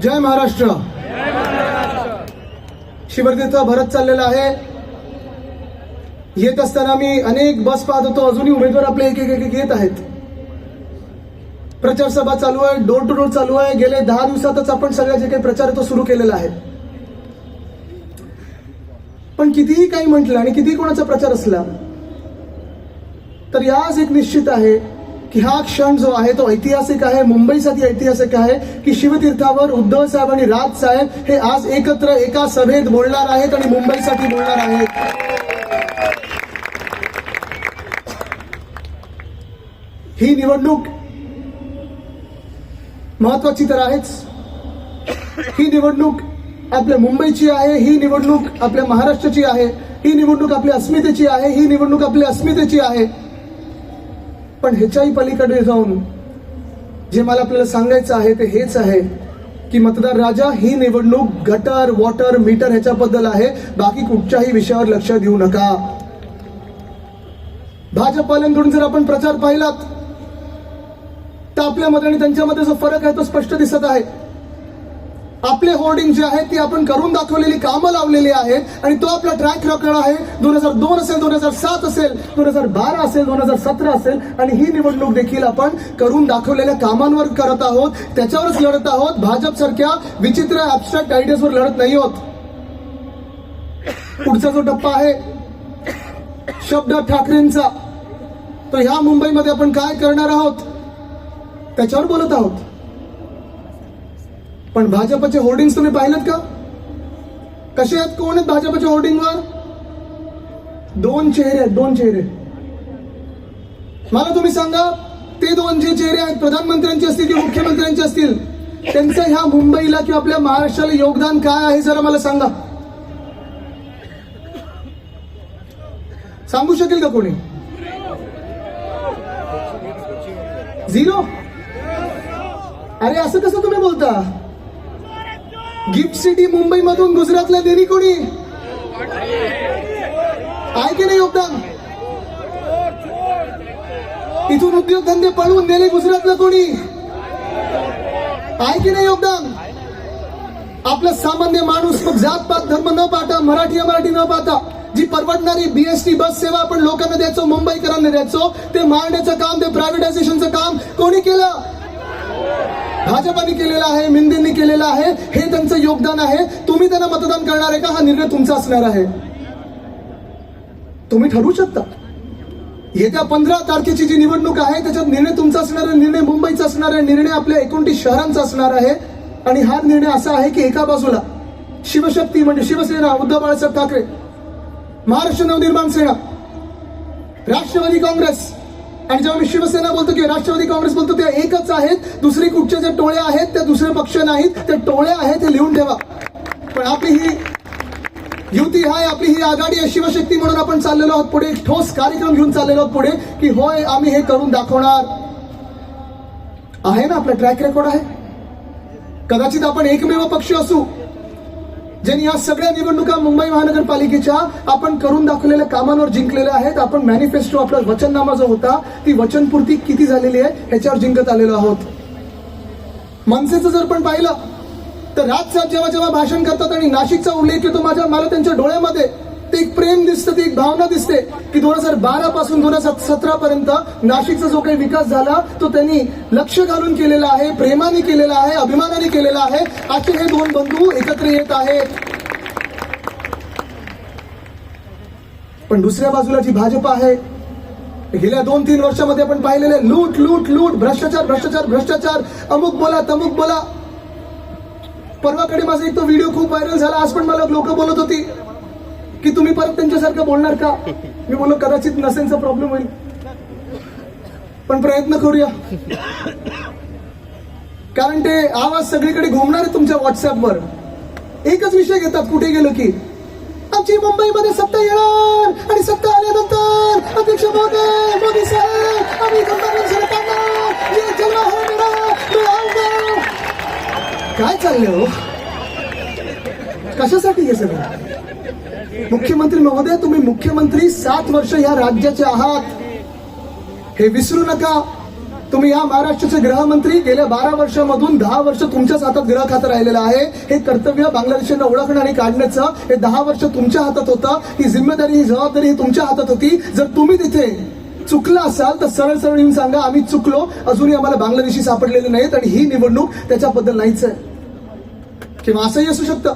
जय महाराष्ट्र. शिवर्धीचा भरत चाललेला आहे. येत असताना मी अनेक बस पाहत होतो. अजूनही उमेदवार आपले एक एक एक येत आहेत. प्रचार सभा चालू आहे, डोर टू डोर चालू आहे. गेले 10 दिवसातच आपण सगळ्या जे काही प्रचार तो सुरू केलेला आहे. पण कितीही काही म्हटलं आणि कितीही कोणाचा प्रचार असला तर याच एक निश्चित आहे की हा क्षण जो आहे तो ऐतिहासिक आहे. मुंबईसाठी ऐतिहासिक आहे की शिवतीर्थावर उद्धव साहेब आणि राज साहेब हे आज एकत्र एका सभेत बोलणार आहेत आणि मुंबईसाठी बोलणार आहेत. ही निवडणूक महत्वाची तर आहेच. ही निवडणूक आपल्या मुंबईची आहे, ही निवडणूक आपल्या महाराष्ट्राची आहे, ही निवडणूक आपल्या अस्मितेची आहे, ही निवडणूक आपल्या अस्मितेची आहे. पण ह्याच्याही पलीकडे जाऊन जे मला आपल्याला सांगायचं आहे ते हेच आहे की मतदार राजा, ही निवडणूक गटर, वॉटर, मीटर ह्याच्याबद्दल आहे. बाकी कुठच्याही विषयावर लक्ष देऊ नका. भाजपवाल्यांकडून जर आपण प्रचार पाहिलात तर आपल्यामध्ये आणि त्यांच्यामध्ये जो फरक आहे तो स्पष्ट दिसत आहे. आपले होर्डिंग जे आहेत ती आपण करून दाखवलेली कामं लावलेली आहेत आणि तो आपला ट्रॅक रेकॉर्ड आहे. 2002 असेल, 2007 असेल, 2012 असेल, 2017 असेल आणि ही निवडणूक देखील आपण करून दाखवलेल्या कामांवर करत आहोत, त्याच्यावरच लढत आहोत. भाजप सारख्या विचित्र ऍबस्ट्रॅक्ट आयडियाजवर लढत नाही आहोत. पुढचा जो टप्पा आहे शब्द ठाकरेंचा, तो ह्या मुंबईमध्ये आपण काय करणार आहोत त्याच्यावर बोलत आहोत. पण भाजपचे होर्डिंग तुम्ही पाहिलेत का? कसे आहेत, कोण आहेत भाजपच्या होर्डिंगवर? 2 चेहरे आहेत, 2 चेहरे. मला तुम्ही सांगा, ते 2 जे चेहरे आहेत, प्रधानमंत्र्यांचे असतील किंवा मुख्यमंत्र्यांचे असतील, त्यांचं ह्या मुंबईला किंवा आपल्या महाराष्ट्राला योगदान काय आहे जरा मला सांगा. सांगू शकेल का कोणी? 0. अरे असं कसं तुम्ही बोलता? गिफ्ट सिटी मुंबई मधून गुजरातला देणी कोणी आहे की नाही योगदान? इथून उद्योगधंदे पळवून नेले गुजरातला कोणी आहे की नाही योगदान? आपला सामान्य माणूस मग जात पात धर्म न पाहता, मराठी अमराठी न पाहता जी परवडणारी बीएसटी बस सेवा आपण लोकांना द्यायचो, मुंबईकरांना द्यायचो, ते मारण्याचं काम, ते प्रायव्हेटायझेशनचं काम कोणी केलं? भाजपाने केलेलं आहे, मिंदेंनी केलेलं आहे. हे त्यांचं योगदान आहे. तुम्ही त्यांना मतदान करणार आहे का? हा निर्णय तुमचा असणार आहे. तुम्ही ठरवू शकता. येत्या 15 तारखेची जी निवडणूक आहे त्याच्यात निर्णय तुमचा असणार आहे, निर्णय मुंबईचा असणार आहे, निर्णय आपल्या 29 शहरांचा असणार आहे. आणि हा निर्णय असा आहे की एका बाजूला शिवशक्ती म्हणजे शिवसेना, उद्धव बाळासाहेब ठाकरे, महाराष्ट्र नवनिर्माण सेना, राष्ट्रवादी काँग्रेस, आणि जेव्हा मी शिवसेना बोलतो किंवा राष्ट्रवादी काँग्रेस बोलतो ते एकच आहेत. दुसरी कुठच्या ज्या टोळ्या आहेत त्या दुसरे पक्ष नाहीत, त्या टोळ्या आहेत हे लिहून ठेवा. पण आपली ही युती आहे, आपली ही आघाडी आहे, शिवशक्ती म्हणून आपण चाललेलो आहोत पुढे. एक ठोस कार्यक्रम घेऊन चाललेलो आहोत पुढे की होय आम्ही हे करून दाखवणार आहे. ना आपला ट्रॅक रेकॉर्ड आहे. कदाचित आपण एकमेव पक्ष असू ज्यांनी या सगळ्या निवडणुका मुंबई महानगरपालिकेच्या आपण करून दाखवलेल्या कामांवर जिंकलेल्या आहेत. आपण मॅनिफेस्टो, आपला वचननामा जो होता ती वचनपूर्ती किती झालेली आहे ह्याच्यावर जिंकत आलेलो आहोत. मनसेचं जर पण पाहिलं तर राज साहेब जेव्हा जेव्हा भाषण करतात आणि नाशिकचा उल्लेख येतो, मला त्यांच्या डोळ्यामध्ये ते एक प्रेम दिसतं, ती एक भावना दिसते की 2012 पासून 2017 पर्यंत नाशिकचा जो काही विकास झाला तो त्यांनी लक्ष घालून केलेला आहे, प्रेमाने केलेला आहे, अभिमानाने केलेला आहे. असे हे 2 बंधू एकत्र येत आहेत. पण दुसऱ्या बाजूला जी भाजप आहे, गेल्या 2-3 वर्षामध्ये आपण पाहिलेले लूट लूट लूट, भ्रष्टाचार भ्रष्टाचार भ्रष्टाचार, अमुक बोला तमुक बोला. परवाकडे माझा एक तो व्हिडिओ खूप व्हायरल झाला. आज पण मला लोक बोलत होती की तुम्ही परत त्यांच्यासारखं बोलणार का? मी बोललो कदाचित नसेलचा प्रॉब्लेम होईल, पण प्रयत्न करूया. कारण ते आवाज सगळीकडे घुमणार आहे तुमच्या व्हॉट्सअपवर. एकच विषय घेतात कुठे गेलो की आमची मुंबईमध्ये सत्ता येणार आणि सत्ता आल्यानंतर अध्यक्ष महोदय, मोदी साहेब, आम्ही काय चाललंय हो? कशासाठी हे सगळं? मुख्यमंत्री महोदय, तुम्ही मुख्यमंत्री 7 वर्ष या राज्याचे आहात, हे विसरू नका. तुम्ही या महाराष्ट्राचे गृहमंत्री, गेल्या 12 वर्षामधून 10 वर्ष तुमच्याच हातात गृह खातं राहिलेलं आहे. हे कर्तव्य बांगलादेशांना ओळखणं आणि काढण्याचं हे 10 वर्ष तुमच्या हातात होतं. ही जिम्मेदारी, ही जबाबदारी ही तुमच्या हातात होती. जर तुम्ही तिथे चुकला असाल तर सरळ सरळ येऊन सांगा आम्ही चुकलो, अजूनही आम्हाला बांगलादेशी सापडलेले नाहीत आणि ही निवडणूक त्याच्याबद्दल नाहीच आहे. किंवा असंही असू शकतं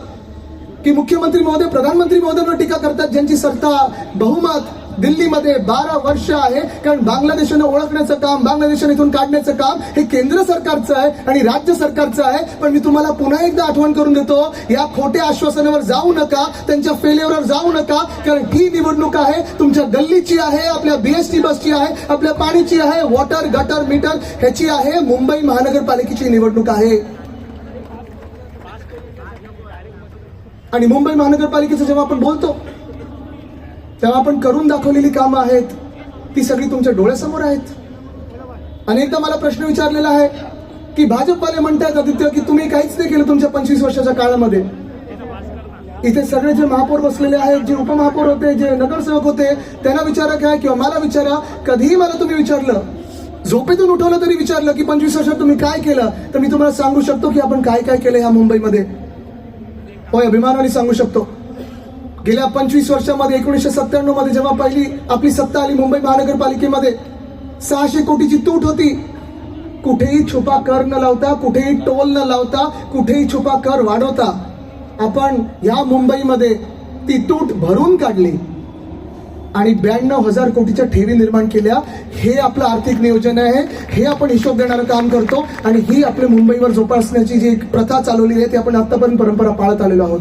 की मुख्यमंत्री महोदय प्रधानमंत्री महोदयांवर टीका करतात ज्यांची सत्ता बहुमत दिल्लीमध्ये 12 वर्ष आहे. कारण बांगलादेशानं ओळखण्याचं काम, बांगलादेशाने इथून काढण्याचं काम हे केंद्र सरकारचं आहे आणि राज्य सरकारचं आहे. पण मी तुम्हाला पुन्हा एकदा आठवण करून देतो, या खोट्या आश्वासनावर जाऊ नका, त्यांच्या फेल्युअरवर जाऊ नका. कारण ही निवडणूक आहे तुमच्या गल्लीची आहे, आपल्या बीएसटी बसची आहे, आपल्या पाणीची आहे, वॉटर गटर मीटर ह्याची आहे, मुंबई महानगरपालिकेची निवडणूक आहे. आणि मुंबई महानगरपालिकेचं जेव्हा आपण बोलतो तेव्हा आपण करून दाखवलेली कामं आहेत ती सगळी तुमच्या डोळ्यासमोर आहेत. अनेकदा मला प्रश्न विचारलेला आहे की भाजपवाले म्हणतात आदित्य की तुम्ही काहीच नाही केलं तुमच्या 25 वर्षाच्या काळामध्ये. इथे सगळे जे महापौर बसलेले आहेत, जे उपमहापौर होते, जे नगरसेवक होते, त्यांना विचारा काय किंवा मला विचारा, कधीही मला तुम्ही विचारलं, झोपेतून उठवलं तरी विचारलं की 25 वर्षात तुम्ही काय केलं, तर मी तुम्हाला सांगू शकतो की आपण काय काय केलं ह्या मुंबईमध्ये. होय, अभिमानाने सांगू शकतो. गेल्या 25 वर्षामध्ये 1997 मध्ये जेव्हा पहिली आपली सत्ता आली मुंबई महानगरपालिकेमध्ये 600 कोटीची तूट होती. कुठेही छुपा कर न लावता, कुठेही टोल न लावता, कुठेही छुपा कर वाढवता आपण या मुंबईमध्ये ती तूट भरून काढली आणि 92,000 कोटीच्या ठेवी निर्माण केल्या. हे आपलं आर्थिक नियोजन आहे, हे आपण हिशोब देणारं काम करतो आणि ही आपल्या मुंबईवर जोपासण्याची जी एक प्रथा चालवली आहे ती आपण आतापर्यंत परंपरा पाळत आलेलो आहोत.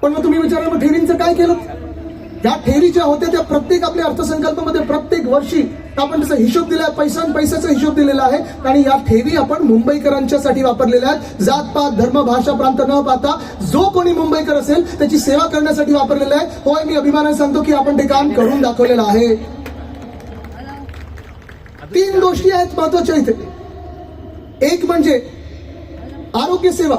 पण मग तुम्ही विचारा, मग ठेवींचं काय केलं? या ठेवी ज्या होत्या त्या प्रत्येक आपल्या अर्थसंकल्पामध्ये प्रत्येक वर्षी आपण त्याचा हिशोब दिला, पैशाचा हिशोब दिलेला आहे आणि या ठेवी आपण मुंबईकरांच्यासाठी वापरलेल्या आहेत. जात पात धर्म भाषा प्रांत न पाहता जो कोणी मुंबईकर असेल त्याची सेवा करण्यासाठी वापरलेलं आहे. होय, मी अभिमानाने सांगतो की आपण ते काम करून दाखवलेलं आहे. 3 गोष्टी आहेत महत्वाच्या इथे. एक म्हणजे आरोग्य सेवा.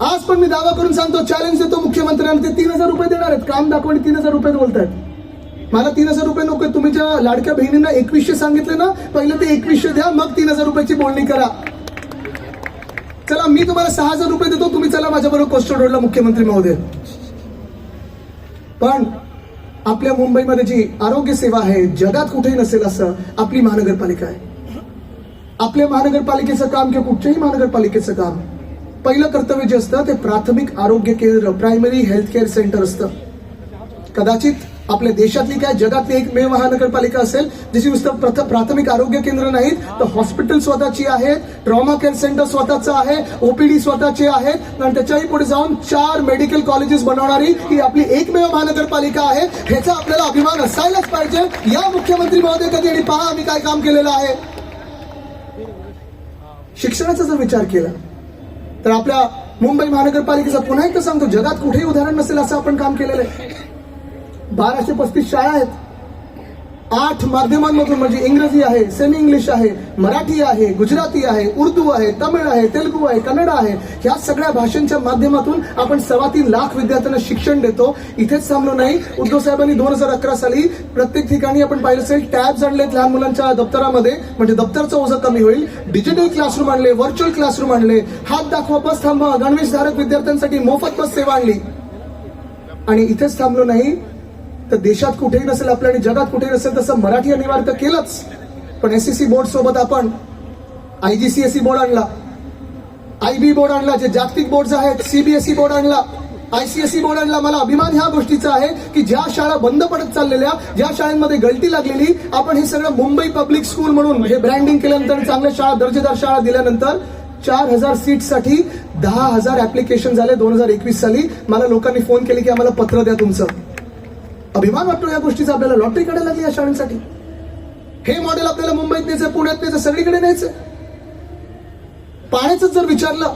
आज पण मी दावा करून सांगतो, चॅलेंज देतो मुख्यमंत्र्यांना, ते 3,000 रुपये देणार आहेत. काम दाखवणे 3,000 रुपये बोलतायत. मला 3,000 रुपये नको. तुम्ही ज्या लाडक्या बहिणींना 2100 सांगितले ना, पहिले ते 2100 द्या, मग 3,000 रुपयाची बोलणी करा. चला, मी तुम्हाला 6,000 रुपये देतो, तुम्ही चला माझ्याबरोबर कोस्टल रोडला मुख्यमंत्री महोदय. पण आपल्या मुंबईमध्ये जी आरोग्य सेवा आहे जगात कुठेही नसेल असं आपली महानगरपालिका आहे. आपल्या महानगरपालिकेचं काम किंवा कुठच्याही महानगरपालिकेचं काम, पहिलं कर्तव्य जे असतं ते प्राथमिक आरोग्य केंद्र, प्रायमरी हेल्थ केअर सेंटर असतं. कदाचित आपल्या देशातली काय जगातली एकमेव महानगरपालिका असेल जिची नुसतं प्राथमिक आरोग्य केंद्र नाहीत तर हॉस्पिटल स्वतःची आहेत, ट्रॉमा केअर सेंटर स्वतःचं आहे, ओपीडी स्वतःचे आहेत आणि त्याच्याही पुढे जाऊन 4 मेडिकल कॉलेजेस बनवणारी ही आपली एकमेव महानगरपालिका आहे. ह्याचा आपल्याला अभिमान असायलाच पाहिजे. या मुख्यमंत्री महोदय कधी आणि पहा आम्ही काय काम केलेलं आहे. शिक्षणाचा जर विचार केला तर आपल्या मुंबई महानगरपालिकेचा पुन्हा एकदा सांगतो, जगात कुठेही उदाहरण नसेल असं आपण काम केलेलं आहे. 1235 शाळा आहेत. 8 माध्यमांमधून म्हणजे इंग्रजी आहे, सेमी इंग्लिश आहे, मराठी आहे, गुजराती आहे, उर्दू आहे, तमिळ आहे, तेलुगू आहे, कन्नड आहे, ह्या सगळ्या भाषांच्या माध्यमातून आपण 3.25 लाख विद्यार्थ्यांना शिक्षण देतो. इथेच थांबलो नाही. उद्धव साहेबांनी 2011 साली प्रत्येक ठिकाणी आपण पाहिलं असेल टॅब्स आणलेत लहान मुलांच्या दप्तरामध्ये, म्हणजे दप्तरचं ओझं कमी होईल. डिजिटल क्लासरूम आणले, व्हर्च्युअल क्लासरूम आणले, हात दाखवा बस थांबवा, गणवेशधारक विद्यार्थ्यांसाठी मोफत बस सेवा आणली. आणि इथेच थांबलो नाही तर देशात कुठेही नसेल आपल्या आणि जगात कुठेही नसेल तसं मराठी अनिवार्य तर केलंच, पण एसएससी बोर्ड सोबत आपण आयजीसीएसई बोर्ड आणला, आयबी बोर्ड आणला, जे जागतिक बोर्ड आहेत, सीबीएसई बोर्ड आणला, आयसीएसई बोर्ड आणला. मला अभिमान ह्या गोष्टीचा आहे की ज्या शाळा बंद पडत चाललेल्या, ज्या शाळांमध्ये गळती लागलेली, आपण हे सगळं मुंबई पब्लिक स्कूल म्हणून हे ब्रँडिंग केल्यानंतर, चांगल्या शाळा, दर्जेदार शाळा दिल्यानंतर 4,000 सीटसाठी 10,000 ऍप्लिकेशन झाले 2021 साली. मला लोकांनी फोन केले की आम्हाला पत्र द्या तुमचं. अभिमान वाटतो या गोष्टीचा. आपल्याला लॉटरी काढायला लागली या शाळांसाठी. हे मॉडेल आपल्याला मुंबईत न्यायचं, पुण्यात न्यायचं, सगळीकडे न्यायचं. पाण्याचं जर विचारलं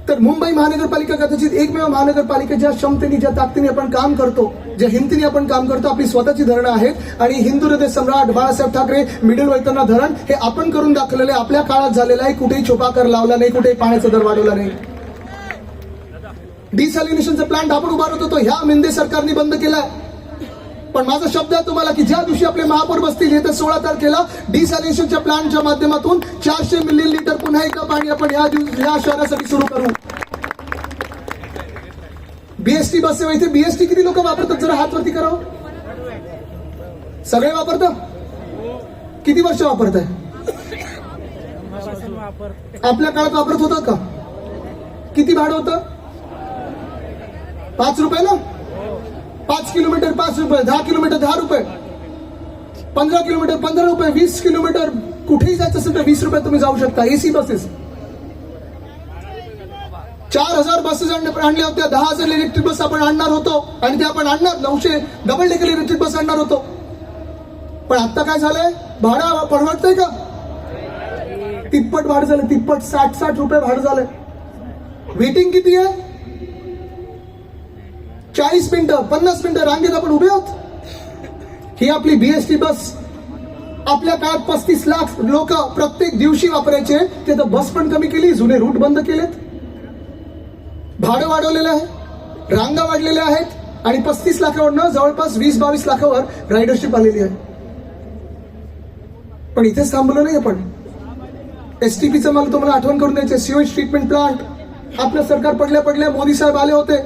तर मुंबई महानगरपालिका कदाचित एकमेव महानगरपालिका ज्या क्षमतेने, ज्या ताकदीने आपण काम करतो, ज्या हिमतीने आपण काम करतो. आपली स्वतःची धरणं आहेत आणि हिंदू हृदय सम्राट बाळासाहेब ठाकरे मिडल वैतरणा धरण हे आपण करून दाखवलेलं आहे. आपल्या काळात झालेलं आहे. कुठेही छुपा कर लावला नाही, कुठेही पाण्याचा दर वाढवला नाही. डिसॅलिनेशनचा प्लांट आपण उभारत होतो, ह्या मिंदे सरकारने बंद केलाय. पण माझा शब्द आहे तुम्हाला की ज्या दिवशी आपले महापौर बसतील येत्या 16 तारखेला डिसॅलिनेशनच्या प्लांटच्या माध्यमातून 400 मिली लिटर पुन्हा एकदा पाणी आपण या शहरासाठी सुरू करू. बीएसटी बस सेवा, इथे बीएसटी किती लोक वापरतात जरा हात वरती करावं. सगळे वापरतात? किती वर्ष वापरत आहे? आपल्या काळात वापरत होतात का? किती भाडं होतं? 5 रुपये ना. 5 किलोमीटर 5 रुपये, 10 किलोमीटर 10 रुपये, 15 किलोमीटर 15 रुपये, 20 किलोमीटर कुठेही जायचं असेल तर 20 रुपये तुम्ही जाऊ शकता. एसी बसेस 4000 बसेस आणल्या होत्या. 10,000 इलेक्ट्रिक बस आपण आणणार होतो आणि ते आपण आणणार 900 डबल डेकर इलेक्ट्रिक बस आणणार होतो. पण आता काय झालंय? भाडं परवडतंय का? तिप्पट भाडं झालं. तिप्पट 60 रुपये भाडं झालंय. वेटिंग किती आहे? 40 मिनिटं 50 मिनिटं रांगेत आपण उभे आहोत. ही आपली बीएसटी बस आपल्या काळात 35 लाख लोक प्रत्येक दिवशी वापरायचे. ते तर बस पण कमी केली, जुने रूट बंद केलेत, भाडं वाढवलेलं आहे, रांगा वाढलेल्या आहेत आणि 35 लाखावरनं जवळपास 20-22 लाखावर रायडरशिप आलेली आहे. पण इथेच थांबलो नाही आपण. एसटीपीचं मला तुम्हाला आठवण करून द्यायचे. सिवेज ट्रीटमेंट प्लांट आपलं सरकार पडल्या मोदी साहेब आले होते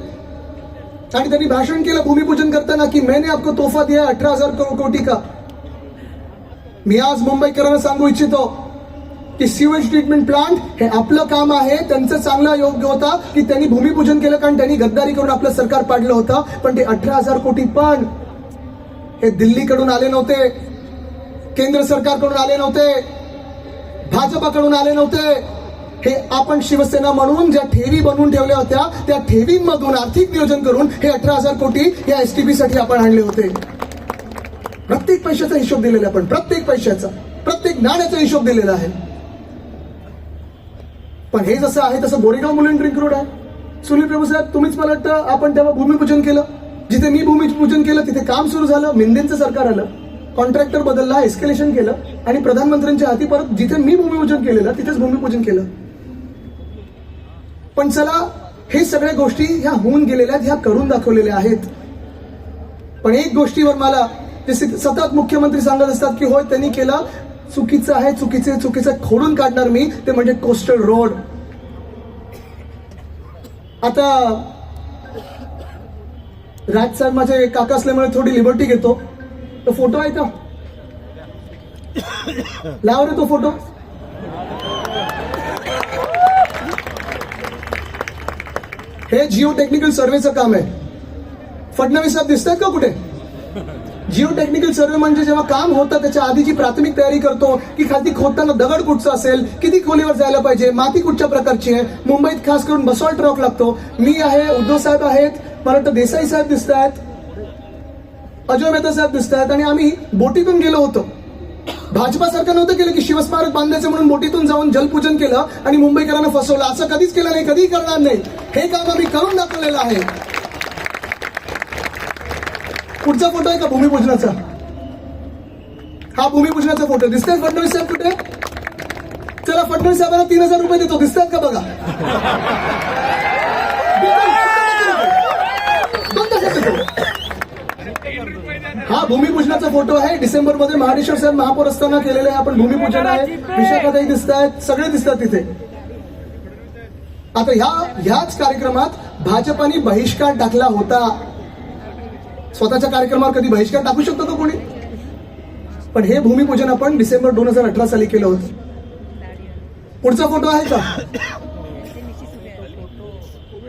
आणि त्यांनी भाषण केलं भूमिपूजन करताना की मैंने आपको तोहफा दिया 18,000 कोटी का. मी आज मुंबईकरांना सांगू इच्छितो की सिवेज ट्रीटमेंट प्लांट हे आपलं काम आहे. त्यांचं चांगलं योग्य होता की त्यांनी भूमिपूजन केलं, कारण त्यांनी गद्दारी करून आपलं सरकार पाडलं होतं. पण ते 18,000 कोटी पण हे दिल्लीकडून आले नव्हते, केंद्र सरकारकडून आले नव्हते, भाजपाकडून आले नव्हते. हे आपण शिवसेना म्हणून ज्या ठेवी बनवून ठेवल्या होत्या त्या ठेवींमधून आर्थिक नियोजन करून हे 18,000 कोटी या एसटीपी साठी आपण आणले होते. प्रत्येक पैशाचा हिशोब दिलेला आपण, प्रत्येक पैशाचा, प्रत्येक नाण्याचा हिशोब दिलेला आहे. पण हे जसं आहे तसं गोरेगाव मुलीन ड्रिंक रोड आहे. सुनील प्रभू साहेब, तुम्हीच मला वाटतं आपण तेव्हा भूमिपूजन केलं. जिथे मी भूमिपूजन केलं तिथे काम सुरू झालं, मिंदेंचं सरकार आलं, कॉन्ट्रॅक्टर बदलला, एस्केलेशन केलं आणि प्रधानमंत्र्यांच्या हाती परत जिथे मी भूमिपूजन केलेलं तिथेच भूमिपूजन केलं. पण चला, हे सगळ्या गोष्टी ह्या होऊन गेलेल्या आहेत, ह्या करून दाखवलेल्या आहेत. पण एक गोष्टीवर मला ते सतत मुख्यमंत्री सांगत असतात की होय त्यांनी केलं, चुकीचं आहे, चुकीचं खोडून काढणार मी, ते म्हणजे कोस्टल रोड. आता राज साहेब माझे काका असल्यामुळे थोडी लिबर्टी घेतो. तो फोटो आहे का? लाव रे तो फोटो. हे जिओ टेक्निकल सर्वेचं काम आहे. फडणवीस साहेब दिसतात का कुठे? जिओ टेक्निकल सर्वे म्हणजे जेव्हा काम होतं त्याच्या आधीची प्राथमिक तयारी करतो की खाली खोदताना दगड कुठचा असेल, किती खोलीवर जायला पाहिजे, माती कुठच्या प्रकारची आहे. मुंबईत खास करून बसॉल्ट रॉक लागतो. मी आहे, उद्धव साहेब आहेत, मला वाटतं देसाई साहेब दिसत आहेत, अजय मेहता साहेब दिसत आहेत आणि आम्ही बोटीतून गेलो होतो. भाजपा सरकार नव्हतं केलं की शिवस्मारक बांधायचं म्हणून बोटीतून जाऊन जलपूजन केलं आणि मुंबईकरांना फसवलं. असं कधीच केलं नाही, कधीही करणार नाही. हे काम आम्ही करून दाखवलेलं आहे. पुढचा फोटो आहे का भूमिपूजनाचा? हा भूमिपूजनाचा फोटो दिसतोय. फडणवीस साहेब कुठे? चला, फडणवीस साहेबांना 3,000 रुपये देतो. दिसतात का बघा? हा भूमिपूजनाचा फोटो आहे. डिसेंबर मध्ये महाडेश्वर साहेब महापौर असताना केलेलं आहे आपण भूमिपूजन आहे. विशाखाताई दिसत आहेत, सगळे दिसतात तिथे. आता ह्याच कार्यक्रमात भाजपाने बहिष्कार टाकला होता. स्वतःच्या कार्यक्रमावर कधी बहिष्कार टाकू शकतो का कोणी? पण हे भूमिपूजन आपण डिसेंबर 2018 साली केलं होतं. पुढचा फोटो आहे का?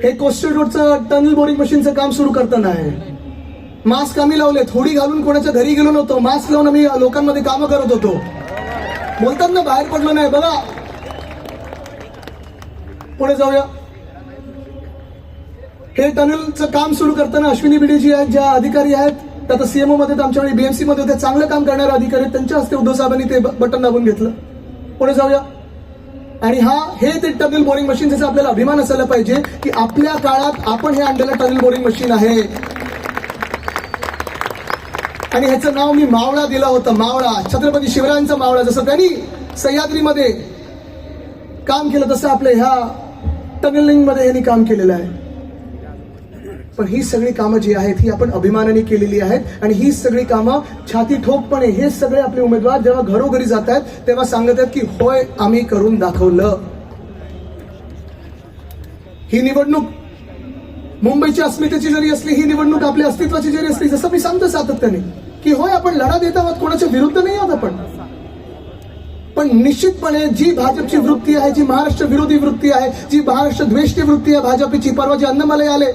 हे कोस्टल रोडचं टनल बोरिंग मशीनचं काम सुरू करताना आहे. मास्क आम्ही लावले, थोडी घालून कोणाच्या घरी गेलो नव्हतो, मास्क लावून आम्ही लोकांमध्ये कामं करत होतो. बोलतात ना बाहेर पडलो नाही. बघा पुढे जाऊया. हे टनलचं काम सुरू करताना अश्विनी भिडे जी आहेत, ज्या अधिकारी आहेत, आता सीएमओ मध्ये आमच्याकडे बीएमसी मध्ये होते, चांगलं काम करणारे अधिकारी, त्यांच्या हस्ते उद्धव साहेबांनी ते बटन दाबून घेतलं. पुढे जाऊया. आणि हे ते टनल बोरिंग मशीन, ज्याचा आपल्याला अभिमान असायला पाहिजे की आपल्या काळात आपण हे आणलेलं टनल बोरिंग मशीन आहे. आणि ह्याचं नाव मी मावळा दिलं होतं. मावळा, छत्रपती शिवरायांचा मावळा. जसं त्यांनी सह्याद्रीमध्ये काम केलं तसं आपल्या ह्या टनलिंग मध्ये यांनी काम केलेलं आहे. पण ही सगळी कामं जी आहेत ही आपण अभिमानाने केलेली आहेत आणि ही सगळी कामं छाती ठोकपणे हे सगळे आपले उमेदवार जेव्हा घरोघरी जात आहेत तेव्हा सांगत आहेत की होय आम्ही करून दाखवलं. ही निवडणूक मुंबईच्या अस्मितेची जरी असली, ही निवडणूक आपल्या अस्तित्वाची जरी असली, जसं मी सांगतो सातत्याने की होय आपण लढा देत आहोत, कोणाच्या विरुद्ध नाही आहोत आपण, पण निश्चितपणे जी भाजपची वृत्ती आहे, जी महाराष्ट्र विरोधी वृत्ती आहे, जी महाराष्ट्र द्वेष्टी वृत्ती आहे भाजपची, परवा जे अन्नमलाई आले,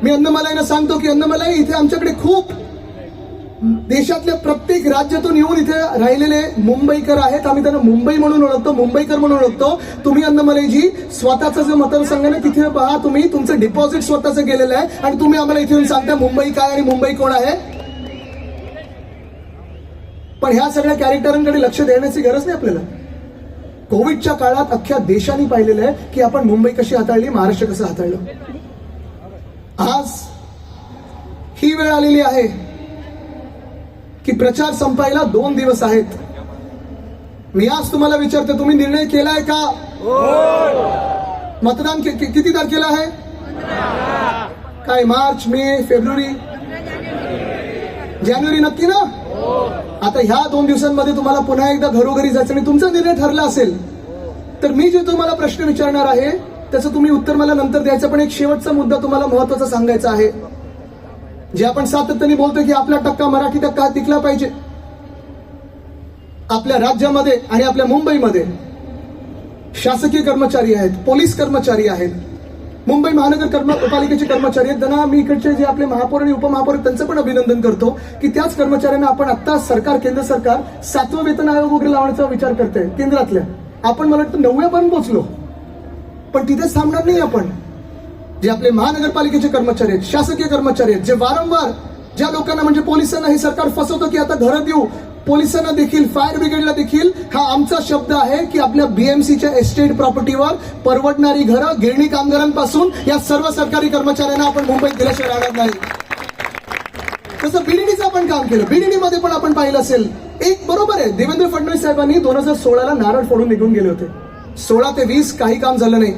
मी अन्नमलाईना सांगतो की अन्नमलाई इथे आमच्याकडे खूप देशातल्या प्रत्येक राज्यातून येऊन इथे राहिलेले मुंबईकर आहेत. आम्ही त्यांना मुंबई म्हणून ओळखतो, मुंबईकर म्हणून ओळखतो. तुम्ही अन्नमलाईजी स्वतःचं जे मतदारसंघ आहे तिथे पहा, तुम्ही तुमचं डिपॉझिट स्वतःचं गेलेलं आहे आणि तुम्ही आम्हाला इथे येऊन सांगता मुंबई काय आणि मुंबई कोण आहे. पण ह्या सगळ्या कॅरेक्टरांकडे लक्ष देण्याची गरज नाही आपल्याला. कोविडच्या काळात अख्ख्या देशाने पाहिलेलं आहे की आपण मुंबई कशी हाताळली, महाराष्ट्र कसं हाताळलं. आज ही वेळ आलेली आहे की प्रचार संपायला 2 दिवस आहेत. मी आज तुम्हाला विचारतो, तुम्ही निर्णय केलाय का? मतदान किती तारखेला आहे? काय मार्च, मे, फेब्रुवारी, जानेवारी नक्की ना? आता ह्या 2 दिवसांमध्ये तुम्हाला पुन्हा एकदा घरोघरी जायचं आणि तुमचा निर्णय ठरला असेल तर मी जे तुम्हाला प्रश्न विचारणार आहे त्याचं तुम्ही उत्तर मला नंतर द्यायचं. पण एक शेवटचा मुद्दा तुम्हाला महत्वाचा सांगायचा आहे. जे आपण सातत्याने बोलतोय की आपला टक्का, मराठी टक्का टिकला पाहिजे. आपल्या राज्यामध्ये आणि आपल्या मुंबईमध्ये शासकीय कर्मचारी आहेत, पोलीस कर्मचारी आहेत, मुंबई महानगरपालिकेचे कर्मचारी आहेत. त्यांना मी इकडचे जे आपले महापौर आणि उपमहापौर त्यांचं पण अभिनंदन करतो की त्याच कर्मचाऱ्यांना आपण आता सरकार, केंद्र सरकार 7वं वेतन आयोग वगैरे लावण्याचा विचार करते केंद्रातल्या. आपण मला वाटतं 9व्या पर्यंत पोहोचलो, पण तिथेच थांबणार नाही आपण. जे आपले महानगरपालिकेचे कर्मचारी आहेत, शासकीय कर्मचारी आहेत, जे वारंवार ज्या लोकांना म्हणजे पोलिसांना हे सरकार फसवतं की आता घरं देऊ, पोलिसांना देखील, फायर ब्रिगेडला देखील हा आमचा शब्द आहे की आपल्या बीएमसीच्या एस्टेट प्रॉपर्टीवर परवडणारी घरं गिरणी कामगारांपासून या सर्व सरकारी कर्मचाऱ्यांना आपण मुंबईत दिल्याशिवाय राहणार नाही. तसं बीडीडीचं आपण काम केलं. बीडीडी मध्ये पण आपण पाहिलं असेल, एक बरोबर आहे, देवेंद्र फडणवीस साहेबांनी 2016ला नारळ फोडून निघून गेले होते. 16 ते 20 काही काम झालं नाही,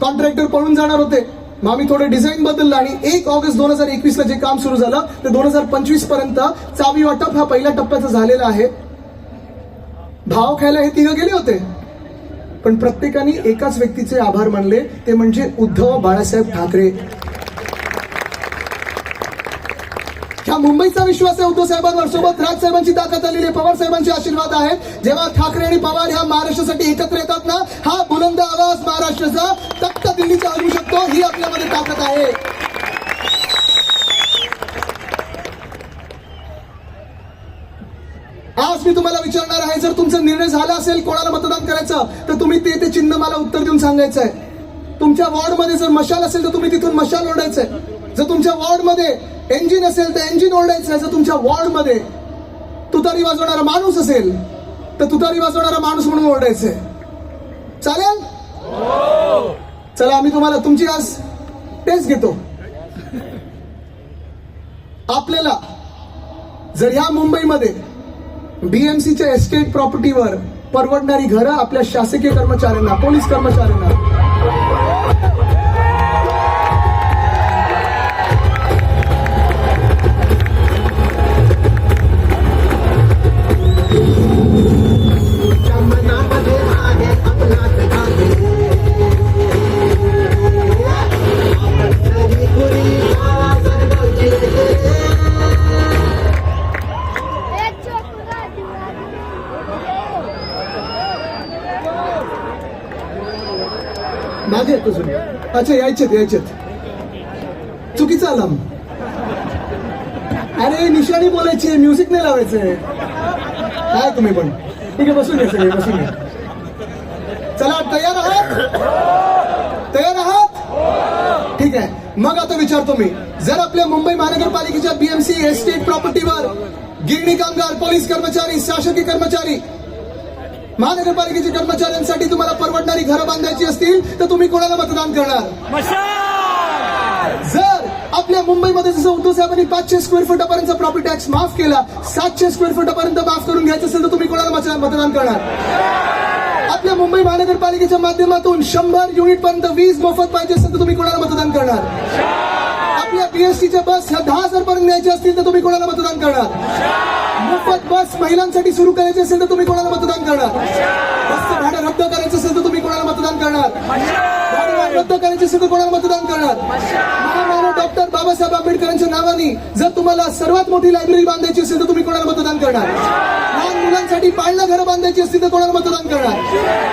कॉन्ट्रॅक्टर पळून जाणार होते. मग आम्ही थोडं डिझाईन बदललं आणि 1 ऑगस्ट 2021ला जे काम सुरू झालं ते 2025 पर्यंत चावी वाटप हा पहिल्या टप्प्याचा झालेला आहे. भाव खायला हे 3 गेले होते, पण प्रत्येकाने एकाच व्यक्तीचे आभार मानले, ते म्हणजे उद्धव बाळासाहेब ठाकरे. ह्या मुंबईचा विश्वास आहे उद्धव साहेबांवर. सोबत राज साहेबांची ताकद आलेली आहे, पवार साहेबांचे आशीर्वाद आहेत. जेव्हा ठाकरे आणि पवार ह्या महाराष्ट्रासाठी एकत्र येतात ना, हा बुलंद आवाज महाराष्ट्राचा तख्त दिल्लीचा हलवू शकतो. ही आपल्यामध्ये ताकद आहे. आज मी तुम्हाला विचारणार आहे, जर तुमचा निर्णय झाला असेल कोणाला मतदान करायचं तर तुम्ही ते चिन्ह मला उत्तर देऊन सांगायचं आहे. तुमच्या वॉर्डमध्ये जर मशाल असेल तर तुम्ही तिथून मशाल ओढायचंय. जर तुमच्या वॉर्डमध्ये इंजिन असेल तर इंजिन ओढायचं. जर तुमच्या वॉर्डमध्ये तुतारी वाजवणारा माणूस असेल तर तुतारी वाजवणारा माणूस म्हणून ओरडायचंय. चालेल? चला, आम्ही तुम्हाला तुमची आज टेस्ट घेतो. आपल्याला जर ह्या मुंबईमध्ये बीएमसीच्या एस्टेट प्रॉपर्टीवर परवडणारी घरं आपल्या शासकीय कर्मचाऱ्यांना, पोलीस कर्मचाऱ्यांना, मागे येतो तुम्ही. अच्छा, यायचेत. चुकीचा अलार्म. अरे निशाणी बोलायची, म्युझिक नाही लावायचंय. काय तुम्ही पण ठीक आहे, बसून घ्या सगळे, बसून घ्या. चला, तयार आहात? ठीक आहे. मग आता विचारतो मी, जर आपल्या मुंबई महानगरपालिकेच्या बीएमसी एस्टेट प्रॉपर्टीवर गिरणी कामगार, पोलीस कर्मचारी, शासकीय कर्मचारी, महानगरपालिकेच्या कर्मचाऱ्यांसाठी तुम्हाला परवडणारी घरं बांधायची असतील तर तुम्ही कोणाला मतदान करणार? जर आपल्या मुंबईमध्ये जसं उद्धव साहेबांनी 500 स्क्वेअर फुटापर्यंत प्रॉपर्टी टॅक्स माफ केला, 700 स्क्वेअर फुटापर्यंत माफ करून घ्यायचं असेल तर तुम्ही कोणाला मतदान करणार? आपल्या मुंबई महानगरपालिकेच्या माध्यमातून 100 युनिट पर्यंत वीज मोफत पाहिजे असेल तर तुम्ही कोणाला मतदान करणार? आपल्या बीएसटीच्या बस ह्या 10,000 पर्यंत न्यायच्या असतील तर तुम्ही कोणाला मतदान करणार? मोफत बस महिलांसाठी सुरू करायची असेल तर तुम्ही कोणाला मतदान करणार? बसचं भाडं रद्द करायचं असेल तर तुम्ही कोणाला मतदान करणार? भाडं रद्द करायचे असेल तर कोणाला मतदान करणार? महामानव डॉक्टर बाबासाहेब आंबेडकरांच्या नावाने जर तुम्हाला सर्वात मोठी लायब्ररी बांधायची असेल तर तुम्ही कोणाला मतदान करणार? लहान मुलांसाठी पाळणा घरं बांधायची असतील तर कोणाला मतदान करणार?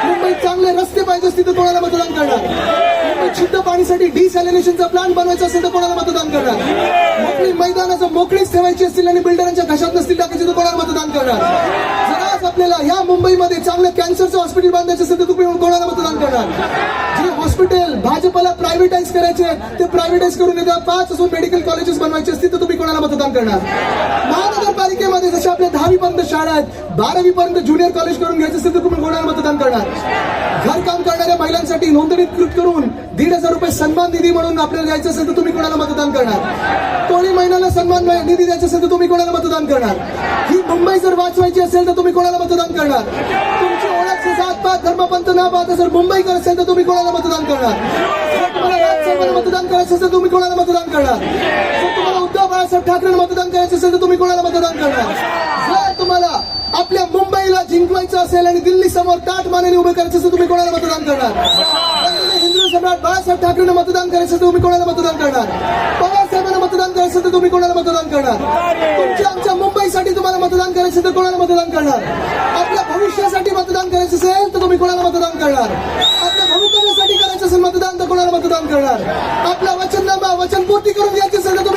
मुंबईत चांगले रस्ते पाहिजे असतील तर कोणाला मतदान करणार? मुंबईत शुद्ध पाणीसाठी डिसॅलिनेशनचा प्लांट बनवायचा असेल तर कोणाला मतदान करणार? मोकळी मैदानाचं मोकळीच ठेवायची असतील आणि बिल्डरांच्या घशात नसतील टाकायची तर कोणाला मतदान करणार? जर आज आपल्याला या मुंबईमध्ये चांगलं कॅन्सरचं हॉस्पिटल बांधायचं असेल तर तुम्ही कोणाला मतदान करणार? जे हॉस्पिटल भाजपला प्रायव्हेटाईज करायचे ते प्रायव्हेटाईज करून येतात 5 असून मेडिकल कॉलेजेस बनवायचे असतील तर तुम्ही कोणाला मतदान करणार? महानगरपालिकेमध्ये जसे आपल्या 10वी पर्यंत शाळा आहेत 12वी पर्यंत ज्युनियर कॉलेज करून घ्यायचं असेल तर तुम्ही कोणाला मतदान करणार? घरकाम करणाऱ्या महिलांसाठी नोंदणीकृत करून 1,500 रुपये सन्मान निधी म्हणून आपल्याला द्यायचं असेल तर तुम्ही कोणाला मतदान करणार? टोळी महिलांना सन्मान निधी द्यायचा असेल तर तुम्ही कोणाला मतदान करणार? ही मुंबई जर वाचवायची असेल तर तुम्ही कोणाला मतदान करणार? तुमची ओळख जात पात धर्मपंथ न पाहता जर मुंबईकर असेल तर तुम्ही कोणाला मतदान करणार? जर तुम्हाला राज्यसभेला मतदान करायचं असेल तर तुम्ही कोणाला मतदान करणार? जर तुम्हाला उद्धव बाळासाहेब ठाकरे मतदान करायचं असेल तर तुम्ही कोणाला मतदान करणार? जर तुम्हाला आपल्या मुंबईला जिंकवायचं असेल आणि दिल्ली समोर ताट मानेने उभे करायचं असेल तुम्ही कोणाला मतदान करणार? हिंदू सम्राट बाळासाहेब ठाकरेंना मतदान करायचं तर तुम्ही कोणाला मतदान करणार? पवारसाहेबांना मतदान करायचं तर तुम्ही कोणाला मतदान करणार? तुमच्या आमच्या मुंबईसाठी तुम्हाला मतदान करायचं तर कोणाला मतदान करणार? आपल्या भविष्यासाठी मतदान करायचं असेल तर तुम्ही कोणाला मतदान करणार? आपल्या भवितव्यासाठी करायचं असेल मतदान तर कोणाला मतदान करणार? आपला वचननामा वचनपूर्ती करून द्यायची असेल तर